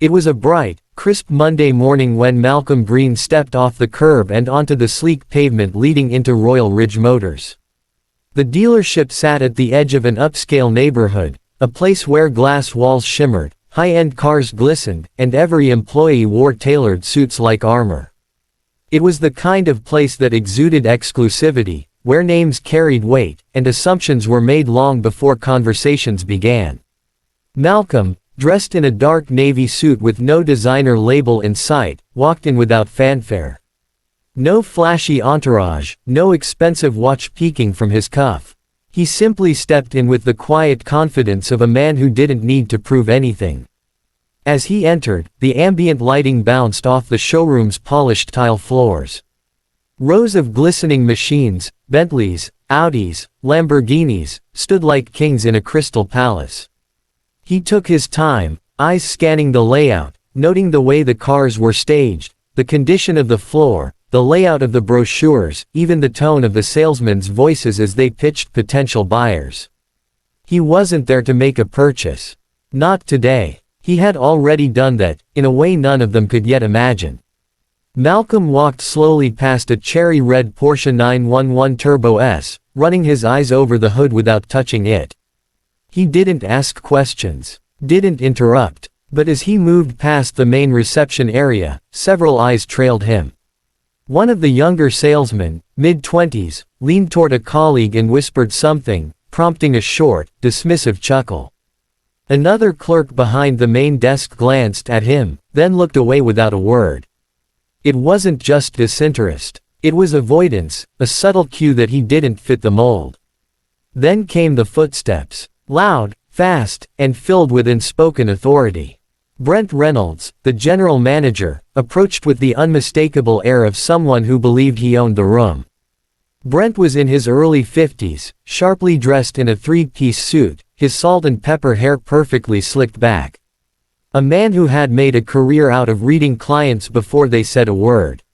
It was a bright, crisp Monday morning when Malcolm Green stepped off the curb and onto the sleek pavement leading into Royal Ridge Motors. The dealership sat at the edge of an upscale neighborhood, a place where glass walls shimmered, high-end cars glistened, and every employee wore tailored suits like armor. It was the kind of place that exuded exclusivity, where names carried weight, and assumptions were made long before conversations began. Malcolm, dressed in a dark navy suit with no designer label in sight, walked in without fanfare. No flashy entourage, no expensive watch peeking from his cuff. He simply stepped in with the quiet confidence of a man who didn't need to prove anything. As he entered, the ambient lighting bounced off the showroom's polished tile floors. Rows of glistening machines, Bentleys, Audis, Lamborghinis, stood like kings in a crystal palace. He took his time, eyes scanning the layout, noting the way the cars were staged, the condition of the floor, the layout of the brochures, even the tone of the salesmen's voices as they pitched potential buyers. He wasn't there to make a purchase. Not today. He had already done that, in a way none of them could yet imagine. Malcolm walked slowly past a cherry-red Porsche 911 Turbo S, running his eyes over the hood without touching it. He didn't ask questions, didn't interrupt, but as he moved past the main reception area, several eyes trailed him. One of the younger salesmen, mid-20s, leaned toward a colleague and whispered something, prompting a short, dismissive chuckle. Another clerk behind the main desk glanced at him, then looked away without a word. It wasn't just disinterest. It was avoidance, a subtle cue that he didn't fit the mold. Then came the footsteps, loud, fast, and filled with unspoken authority. Brent Reynolds, the general manager, approached with the unmistakable air of someone who believed he owned the room. Brent was in his early 50s, sharply dressed in a three-piece suit, his salt and pepper hair perfectly slicked back. A man who had made a career out of reading clients before they said a word.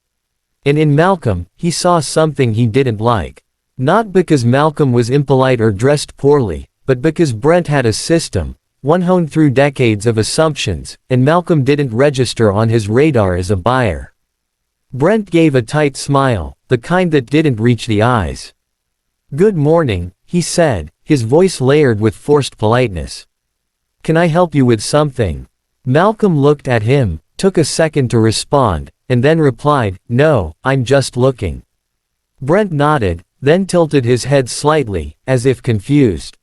And in Malcolm, he saw something he didn't like. Not because Malcolm was impolite or dressed poorly, but because Brent had a system, one honed through decades of assumptions, and Malcolm didn't register on his radar as a buyer. Brent gave a tight smile, the kind that didn't reach the eyes. "Good morning," he said, his voice layered with forced politeness. "Can I help you with something?" Malcolm looked at him, took a second to respond, and then replied, "No, I'm just looking." Brent nodded, then tilted his head slightly, as if confused.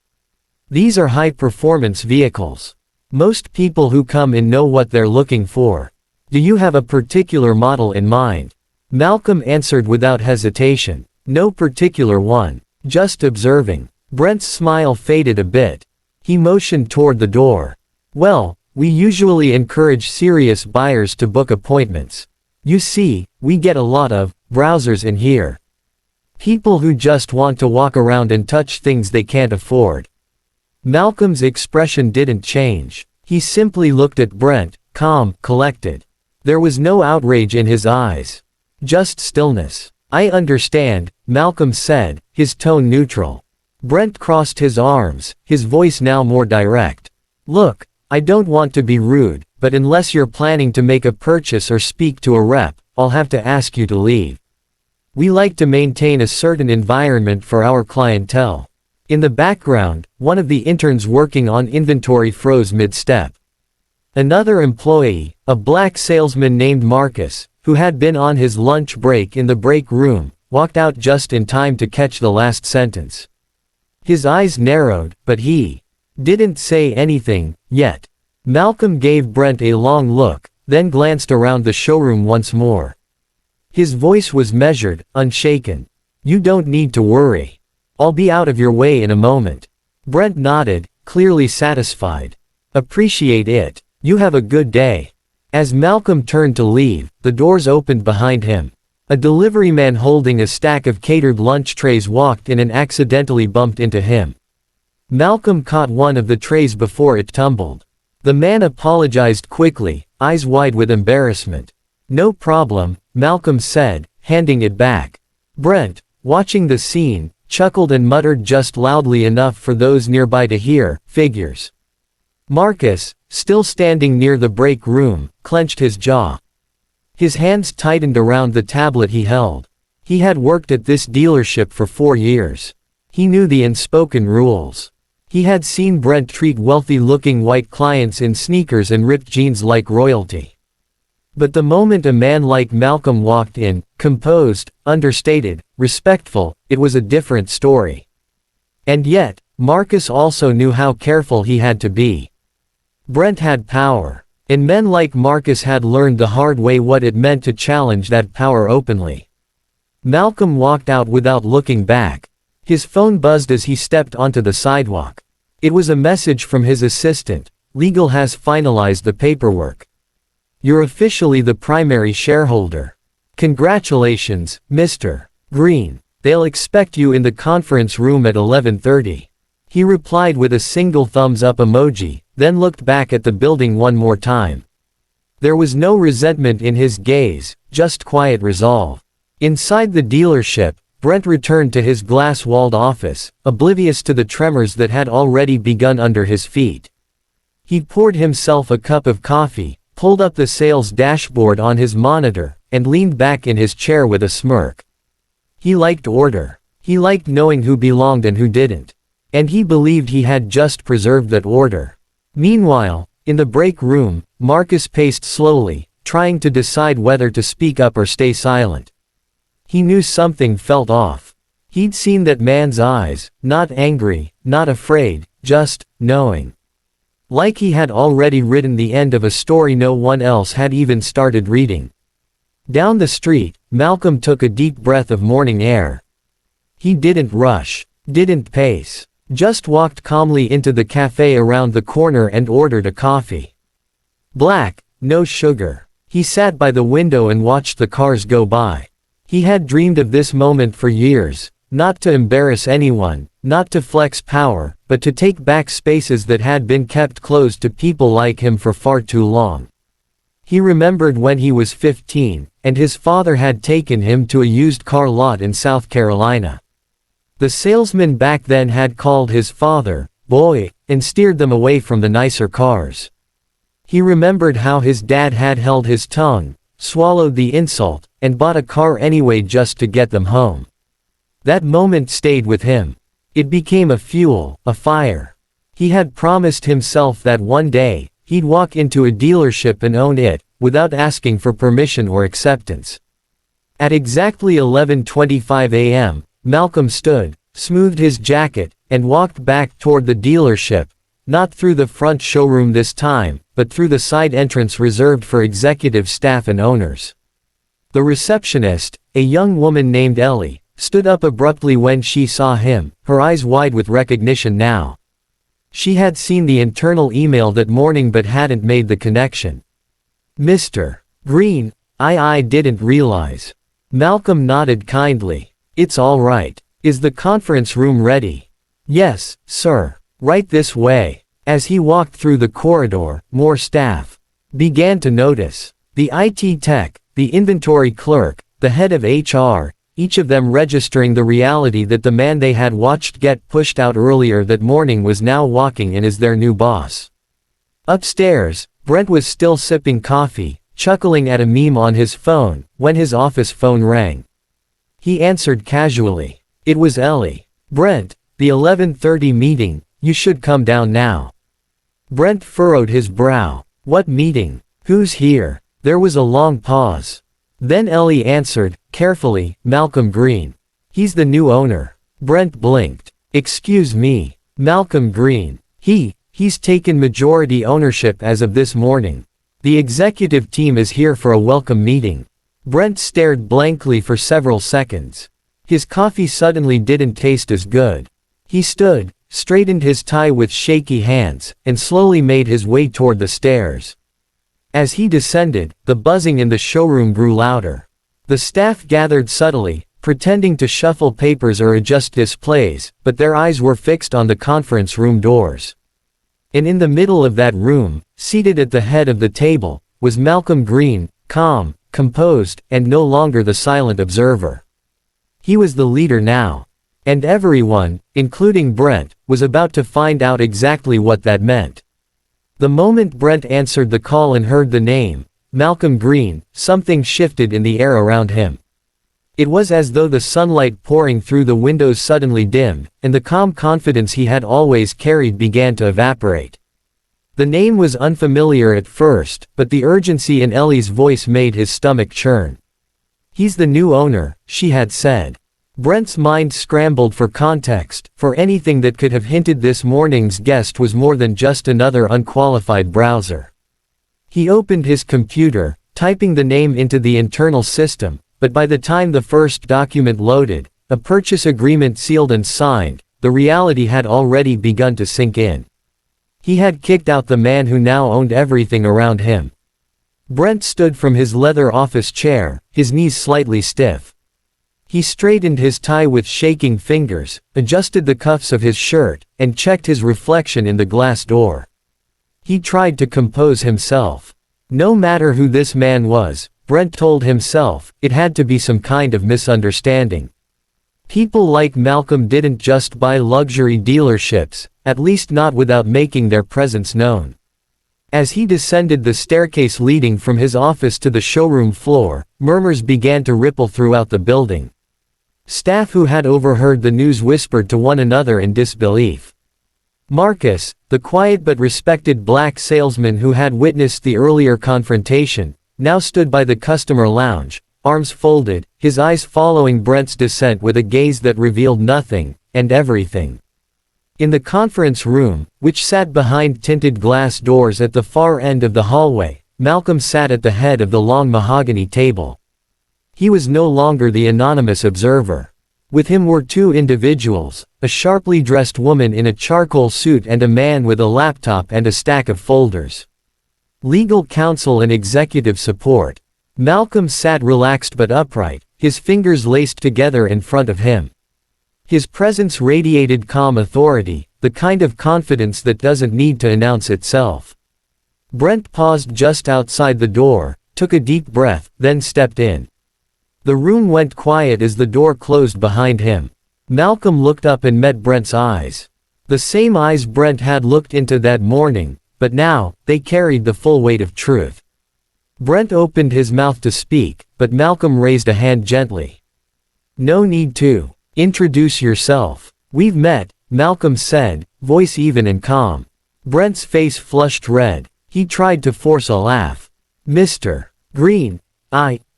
"These are high-performance vehicles. Most people who come in know what they're looking for. Do you have a particular model in mind?" Malcolm answered without hesitation. "No particular one. Just observing." Brent's smile faded a bit. He motioned toward the door. "Well, we usually encourage serious buyers to book appointments. You see, we get a lot of browsers in here. People who just want to walk around and touch things they can't afford." Malcolm's expression didn't change. He simply looked at Brent, calm, collected. There was no outrage in his eyes. Just stillness. "I understand," Malcolm said, his tone neutral. Brent crossed his arms, his voice now more direct. "Look, I don't want to be rude, but unless you're planning to make a purchase or speak to a rep, I'll have to ask you to leave. We like to maintain a certain environment for our clientele." In the background, one of the interns working on inventory froze mid-step. Another employee, a black salesman named Marcus, who had been on his lunch break in the break room, walked out just in time to catch the last sentence. His eyes narrowed, but he didn't say anything, yet. Malcolm gave Brent a long look, then glanced around the showroom once more. His voice was measured, unshaken. "You don't need to worry. I'll be out of your way in a moment." Brent nodded, clearly satisfied. "Appreciate it. You have a good day." As Malcolm turned to leave, the doors opened behind him. A delivery man holding a stack of catered lunch trays walked in and accidentally bumped into him. Malcolm caught one of the trays before it tumbled. The man apologized quickly, eyes wide with embarrassment. "No problem," Malcolm said, handing it back. Brent, watching the scene, chuckled and muttered just loudly enough for those nearby to hear, "Figures." Marcus, still standing near the break room, clenched his jaw. His hands tightened around the tablet he held. He had worked at this dealership for 4 years. He knew the unspoken rules. He had seen Brent treat wealthy-looking white clients in sneakers and ripped jeans like royalty. But the moment a man like Malcolm walked in, composed, understated, respectful, it was a different story. And yet, Marcus also knew how careful he had to be. Brent had power. And men like Marcus had learned the hard way what it meant to challenge that power openly. Malcolm walked out without looking back. His phone buzzed as he stepped onto the sidewalk. It was a message from his assistant. Legal has finalized the paperwork. You're officially the primary shareholder. Congratulations, Mr. Green. They'll expect you in the conference room at 11:30. He replied with a single thumbs up emoji, then looked back at the building one more time. There was no resentment in his gaze, just quiet resolve. Inside the dealership, Brent returned to his glass-walled office, oblivious to the tremors that had already begun under his feet. He poured himself a cup of coffee, pulled up the sales dashboard on his monitor, and leaned back in his chair with a smirk. He liked order. He liked knowing who belonged and who didn't. And he believed he had just preserved that order. Meanwhile, in the break room, Marcus paced slowly, trying to decide whether to speak up or stay silent. He knew something felt off. He'd seen that man's eyes, not angry, not afraid, just knowing. Like he had already written the end of a story no one else had even started reading. Down the street, Malcolm took a deep breath of morning air. He didn't rush, didn't pace. Just walked calmly into the cafe around the corner and ordered a coffee. Black, no sugar. He sat by the window and watched the cars go by. He had dreamed of this moment for years, not to embarrass anyone, not to flex power, but to take back spaces that had been kept closed to people like him for far too long. He remembered when he was 15, and his father had taken him to a used car lot in South Carolina. The salesman back then had called his father, boy, and steered them away from the nicer cars. He remembered how his dad had held his tongue, swallowed the insult, and bought a car anyway just to get them home. That moment stayed with him. It became a fuel, a fire. He had promised himself that one day, he'd walk into a dealership and own it, without asking for permission or acceptance. At exactly 11:25 a.m., Malcolm stood, smoothed his jacket, and walked back toward the dealership, not through the front showroom this time, but through the side entrance reserved for executive staff and owners. The receptionist, a young woman named Ellie, stood up abruptly when she saw him, her eyes wide with recognition now. She had seen the internal email that morning but hadn't made the connection. Mr. Green, I didn't realize. Malcolm nodded kindly. It's all right. Is the conference room ready? Yes, sir. Right this way. As he walked through the corridor, more staff began to notice. The IT tech, the inventory clerk, the head of HR, each of them registering the reality that the man they had watched get pushed out earlier that morning was now walking in as their new boss. Upstairs, Brent was still sipping coffee, chuckling at a meme on his phone, when his office phone rang. He answered casually. It was Ellie. Brent, the 11:30 meeting, you should come down now. Brent furrowed his brow. What meeting? Who's here? There was a long pause. Then Ellie answered, carefully, Malcolm Green. He's the new owner. Brent blinked. Excuse me. Malcolm Green. He's taken majority ownership as of this morning. The executive team is here for a welcome meeting. Brent stared blankly for several seconds. His coffee suddenly didn't taste as good. He stood, straightened his tie with shaky hands, and slowly made his way toward the stairs. As he descended, the buzzing in the showroom grew louder. The staff gathered subtly, pretending to shuffle papers or adjust displays, but their eyes were fixed on the conference room doors. And in the middle of that room, seated at the head of the table, was Malcolm Green, calm, composed, and no longer the silent observer. He was the leader now. And everyone, including Brent, was about to find out exactly what that meant. The moment Brent answered the call and heard the name, Malcolm Green, something shifted in the air around him. It was as though the sunlight pouring through the windows suddenly dimmed, and the calm confidence he had always carried began to evaporate. The name was unfamiliar at first, but the urgency in Ellie's voice made his stomach churn. "He's the new owner," she had said. Brent's mind scrambled for context, for anything that could have hinted this morning's guest was more than just another unqualified browser. He opened his computer, typing the name into the internal system, but by the time the first document loaded, a purchase agreement sealed and signed, the reality had already begun to sink in. He had kicked out the man who now owned everything around him. Brent stood from his leather office chair, his knees slightly stiff. He straightened his tie with shaking fingers, adjusted the cuffs of his shirt, and checked his reflection in the glass door. He tried to compose himself. No matter who this man was, Brent told himself, it had to be some kind of misunderstanding. People like Malcolm didn't just buy luxury dealerships, at least not without making their presence known. As he descended the staircase leading from his office to the showroom floor, murmurs began to ripple throughout the building. Staff who had overheard the news whispered to one another in disbelief. Marcus, the quiet but respected black salesman who had witnessed the earlier confrontation, now stood by the customer lounge, arms folded, his eyes following Brent's descent with a gaze that revealed nothing, and everything. In the conference room, which sat behind tinted glass doors at the far end of the hallway, Malcolm sat at the head of the long mahogany table. He was no longer the anonymous observer. With him were two individuals, a sharply dressed woman in a charcoal suit and a man with a laptop and a stack of folders. Legal counsel and executive support. Malcolm sat relaxed but upright, his fingers laced together in front of him. His presence radiated calm authority, the kind of confidence that doesn't need to announce itself. Brent paused just outside the door, took a deep breath, then stepped in. The room went quiet as the door closed behind him. Malcolm looked up and met Brent's eyes. The same eyes Brent had looked into that morning, but now, they carried the full weight of truth. Brent opened his mouth to speak, but Malcolm raised a hand gently. "No need to. Introduce yourself. We've met," Malcolm said, voice even and calm. Brent's face flushed red. He tried to force a laugh. "Mr. Green,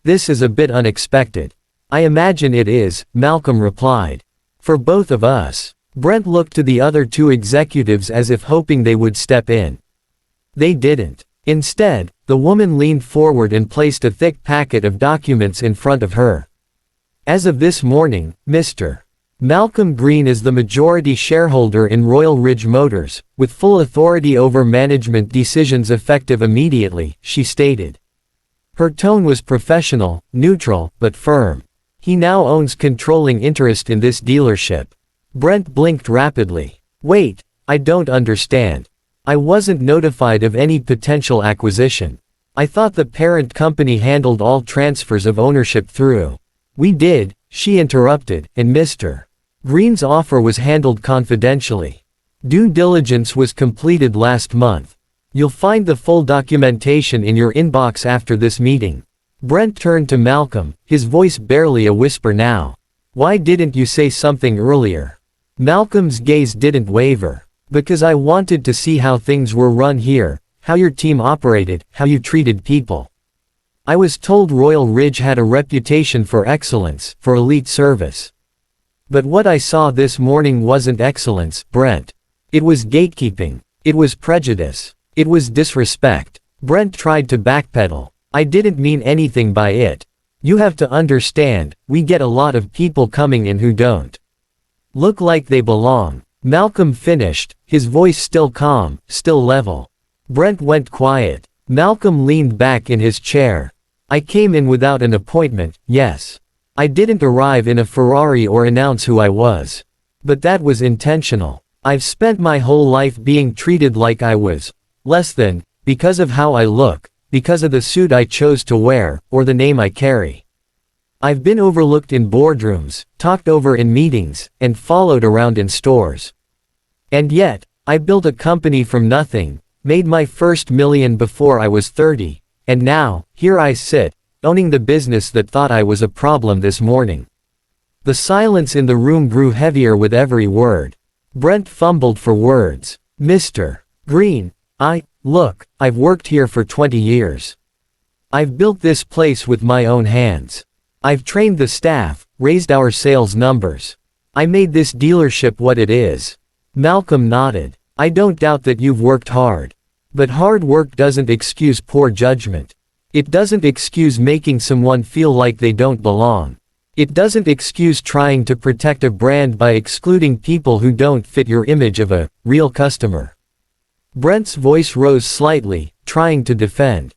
this is a bit unexpected." "I imagine it is," Malcolm replied. "For both of us." Brent looked to the other two executives as if hoping they would step in. They didn't. Instead, the woman leaned forward and placed a thick packet of documents in front of her. "As of this morning, Mr. Malcolm Green is the majority shareholder in Royal Ridge Motors, with full authority over management decisions effective immediately," she stated. Her tone was professional, neutral, but firm. "He now owns controlling interest in this dealership." Brent blinked rapidly. "Wait, I don't understand. I wasn't notified of any potential acquisition. I thought the parent company handled all transfers of ownership through." "We did," she interrupted, "and Mr. Green's offer was handled confidentially. Due diligence was completed last month. You'll find the full documentation in your inbox after this meeting." Brent turned to Malcolm, his voice barely a whisper now. "Why didn't you say something earlier?" Malcolm's gaze didn't waver. "Because I wanted to see how things were run here, how your team operated, how you treated people. I was told Royal Ridge had a reputation for excellence, for elite service. But what I saw this morning wasn't excellence, Brent. It was gatekeeping. It was prejudice. It was disrespect." Brent tried to backpedal. "I didn't mean anything by it. You have to understand, we get a lot of people coming in who don't look like they belong." Malcolm finished, his voice still calm, still level. Brent went quiet. Malcolm leaned back in his chair. "I came in without an appointment, yes. I didn't arrive in a Ferrari or announce who I was. But that was intentional. I've spent my whole life being treated like I was less than, because of how I look, because of the suit I chose to wear, or the name I carry. I've been overlooked in boardrooms, talked over in meetings, and followed around in stores. And yet, I built a company from nothing, Made my first million before I was 30, and now, here I sit, owning the business that thought I was a problem this morning." The silence in the room grew heavier with every word. Brent fumbled for words. "Mr. Green, look, I've worked here for 20 years. I've built this place with my own hands. I've trained the staff, raised our sales numbers. I made this dealership what it is." Malcolm nodded. "I don't doubt that you've worked hard. But hard work doesn't excuse poor judgment. It doesn't excuse making someone feel like they don't belong. It doesn't excuse trying to protect a brand by excluding people who don't fit your image of a real customer." Brent's voice rose slightly, trying to defend.